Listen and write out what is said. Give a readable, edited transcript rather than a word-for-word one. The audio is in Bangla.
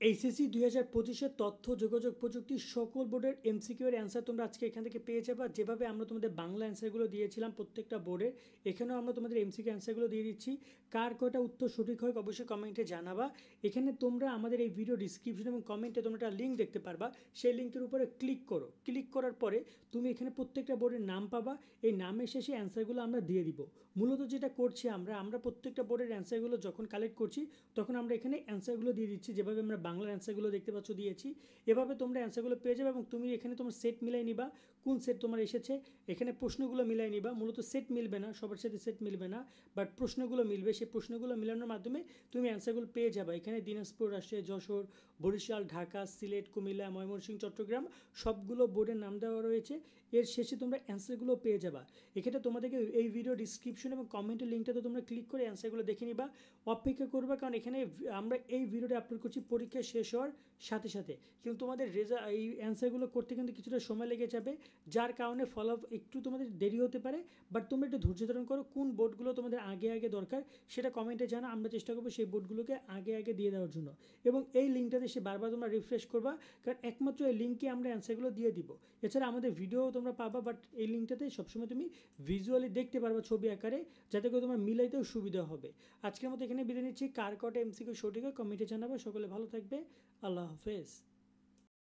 এইচএসসি 2025-এর তথ্য যোগাযোগ প্রযুক্তির সকল বোর্ডের এমসিকিউ এর অ্যান্সার তোমরা আজকে এখান থেকে পেয়ে যাবে। যেভাবে আমরা তোমাদের বাংলা অ্যান্সারগুলো দিয়েছিলাম প্রত্যেকটা বোর্ডের, এখানেও আমরা তোমাদের এমসিকিউ অ্যান্সারগুলো দিয়ে দিচ্ছি। কার কয়টা উত্তর সঠিক হয় অবশ্যই কমেন্টে জানাবা। এখানে তোমরা আমাদের এই ভিডিও ডিসক্রিপশন এবং কমেন্টে তোমরা একটা লিঙ্ক দেখতে পারবা, সেই লিঙ্কের উপরে ক্লিক করো। ক্লিক করার পরে তুমি এখানে প্রত্যেকটা বোর্ডের নাম পাবা, এই নামের শেষে অ্যান্সারগুলো আমরা দিয়ে দিব। মূলত যেটা করছি আমরা প্রত্যেকটা বোর্ডের অ্যান্সারগুলো যখন কালেক্ট করছি তখন আমরা এখানে অ্যান্সারগুলো দিয়ে দিচ্ছি। যেভাবে আমরা বাংলার অ্যান্সারগুলো দেখতে পাচ্ছ দিয়েছি, এভাবে তোমরা অ্যান্সারগুলো পেয়ে যাবে এবং তুমি এখানে তোমার সেট মিলাই নিবা, কোন সেট তোমার এসেছে। এখানে প্রশ্নগুলো মিলাই নিবা, মূলত সেট মিলবে না, সবার সাথে সেট মিলবে না, বাট প্রশ্নগুলো মিলবে। সেই প্রশ্নগুলো মিলানোর মাধ্যমে তুমি অ্যান্সারগুলো পেয়ে যাবে। এখানে দিনাজপুর, রাজশাহী, যশোর, বরিশাল, ঢাকা, সিলেট, কুমিল্লা, ময়মনসিংহ, চট্টগ্রাম সবগুলো বোর্ডের নাম দেওয়া রয়েছে। এর শেষে তোমরা অ্যান্সারগুলো পেয়ে যাবা। এখানে তোমাদেরকে এই ভিডিও ডিসক্রিপশন এবং কমেন্টের লিঙ্কটাতে তোমরা ক্লিক করে অ্যান্সারগুলো দেখে নিবা। অপেক্ষা করবা, কারণ এখানে আমরা এই ভিডিওটা আপলোড করছি পরীক্ষা শেষ হওয়ার সাথে সাথে, কিন্তু তোমাদের এই অ্যান্সারগুলো করতে কিন্তু কিছুটা সময় লেগে যাবে, যার কারণে ফলো একটু তোমাদের দেরি হতে পারে। বাট তোমরা একটু ধৈর্য ধারণ করো, কোন বোর্ডগুলো তোমাদের আগে দরকার সেটা কমেন্টে জানা, আমরা চেষ্টা করবো সেই বোর্ডগুলোকে আগে দিয়ে দেওয়ার জন্য। এবং এই লিঙ্কটাতে সে বারবার তোমরা রিফ্রেশ করবা, কারণ একমাত্র এই লিঙ্কে আমরা অ্যান্সারগুলো দিয়ে দিব। এছাড়া আমাদের ভিডিও তোমরা পাবা, বাট এই লিঙ্কটাতে সবসময় তুমি ভিজুয়ালি দেখতে পারবা ছবি আকারে, যাতে করে তোমার মিলাইতেও সুবিধা হবে। আজকের মতো এখানে বিদায় নিচ্ছি। কার কটা এমসিকিউ সঠিক হয় কমেন্টে জানাবে। সকলে ভালো থাকবে। আল্লাহ হাফেজ।